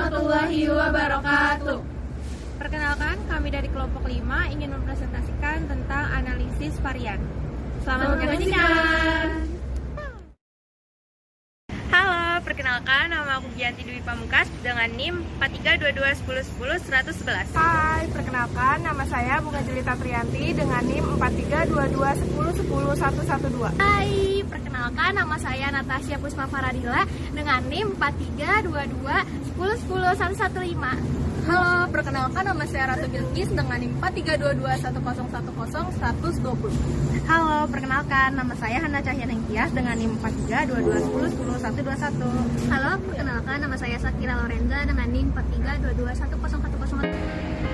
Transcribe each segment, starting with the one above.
warahmatullahi wabarakatuh. Perkenalkan, kami dari kelompok 5 ingin mempresentasikan tentang analisis varian. Selamat menyaksikan. Halo, perkenalkan nama aku Gianti Dwi Pamungkas dengan NIM 4322101111. Hai, perkenalkan nama saya Bunga Jelita Trianti dengan NIM 4322101112. Hai, perkenalkan nama saya Natasha Puspa Faradila dengan NIM 4322101115. Halo, perkenalkan nama saya Ratu Bilqis dengan NIM 432210101120. Halo, perkenalkan nama saya Hana Cahya Nengkias dengan NIM 4322101121. Halo, perkenalkan nama saya Sakira Lorenza dengan NIM 43221010.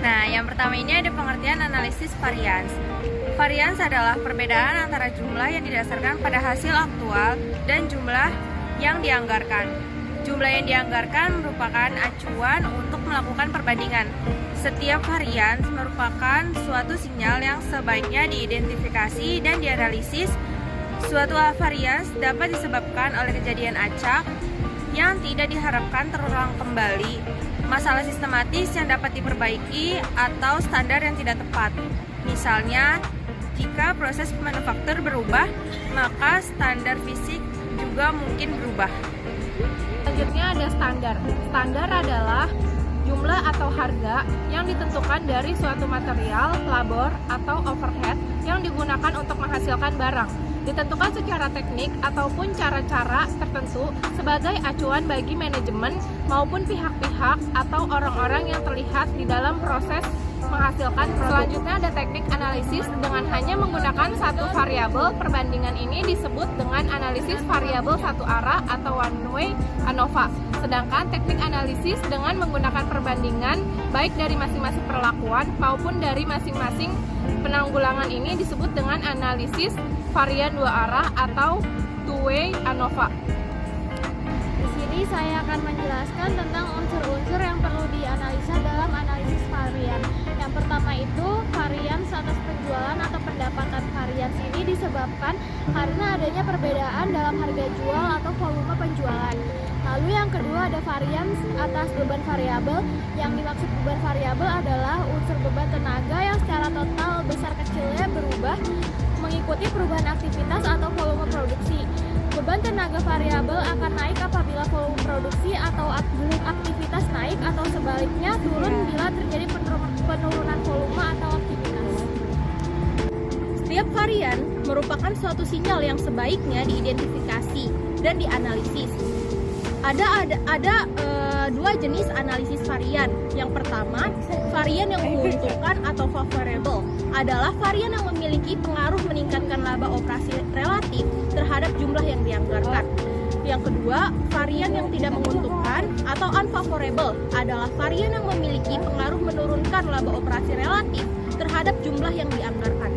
Nah, yang pertama ini ada pengertian analisis varians. Varians adalah perbedaan antara jumlah yang didasarkan pada hasil aktual dan jumlah yang dianggarkan. Jumlah yang dianggarkan merupakan acuan untuk melakukan perbandingan. Setiap varians merupakan suatu sinyal yang sebaiknya diidentifikasi dan dianalisis. Suatu varians dapat disebabkan oleh kejadian acak yang tidak diharapkan terulang kembali, masalah sistematis yang dapat diperbaiki, atau standar yang tidak tepat. Misalnya, jika proses manufaktur berubah, maka standar fisik juga mungkin berubah. Selanjutnya ada standar. Standar adalah jumlah atau harga yang ditentukan dari suatu material, labor, atau overhead yang digunakan untuk menghasilkan barang. Ditentukan secara teknik ataupun cara-cara tertentu sebagai acuan bagi manajemen maupun pihak-pihak atau orang-orang yang terlihat di dalam proses menghasilkan produk. Selanjutnya ada teknik analisis dengan hanya menggunakan satu variabel. Perbandingan ini disebut dengan analisis variabel satu arah atau one way ANOVA. Sedangkan teknik analisis dengan menggunakan perbandingan baik dari masing-masing perlakuan maupun dari masing-masing penanggulangan ini disebut dengan analisis varian dua arah atau two way ANOVA. Di sini saya akan menjelaskan tentang unsur-unsur yang perlu dianalisa dalam analisis varian. Yang pertama itu varians atas penjualan atau pendapatan varians ini disebabkan karena adanya perbedaan dalam harga jual atau volume penjualan. Lalu yang kedua ada varians atas beban variabel. Yang dimaksud beban variabel adalah unsur beban tenaga yang secara total besar kecilnya berubah mengikuti perubahan aktivitas atau volume produksi. Beban tenaga variabel akan naik apabila volume produksi atau aktivitas naik atau sebaliknya turun bila terjadi penurunan volume atau aktivitas. Setiap varian merupakan suatu sinyal yang sebaiknya diidentifikasi dan dianalisis. Ada dua jenis analisis varian. Yang pertama, varian yang menguntungkan atau favorable adalah varian yang memiliki pengaruh meningkatkan laba operasi relatif terhadap jumlah yang dianggarkan. Yang kedua, varian yang tidak menguntungkan atau unfavorable adalah varian yang memiliki pengaruh menurunkan laba operasi relatif terhadap jumlah yang dianggarkan.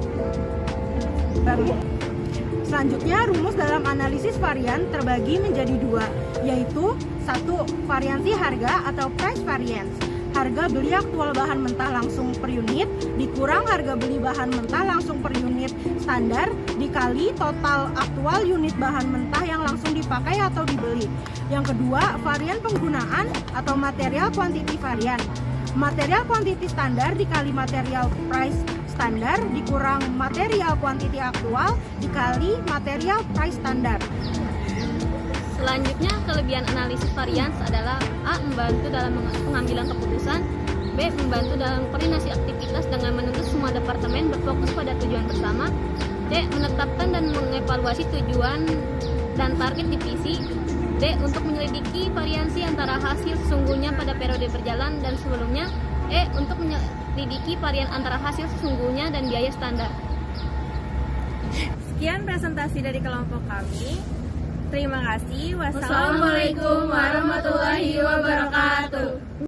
Selanjutnya, rumus dalam analisis varian terbagi menjadi dua, yaitu satu, variansi harga atau price variance. Harga beli aktual bahan mentah langsung per unit dikurang harga beli bahan mentah langsung per unit standar dikali total aktual unit bahan mentah yang langsung dipakai atau dibeli. Yang kedua, varian penggunaan atau material quantity varian. Material quantity standar dikali material price standar dikurang material quantity aktual dikali material price standar. Selanjutnya, kelebihan analisis varians adalah A. Membantu dalam pengambilan keputusan, B. Membantu dalam koordinasi aktivitas dengan menuntut semua departemen berfokus pada tujuan bersama, C. Menetapkan dan mengevaluasi tujuan dan target divisi, D. Untuk menyelidiki variansi antara hasil sesungguhnya pada periode berjalan dan sebelumnya, E. Untuk menyelidiki varian antara hasil sesungguhnya dan biaya standar. Sekian presentasi dari kelompok kami. Terima kasih. Wassalamualaikum warahmatullahi wabarakatuh.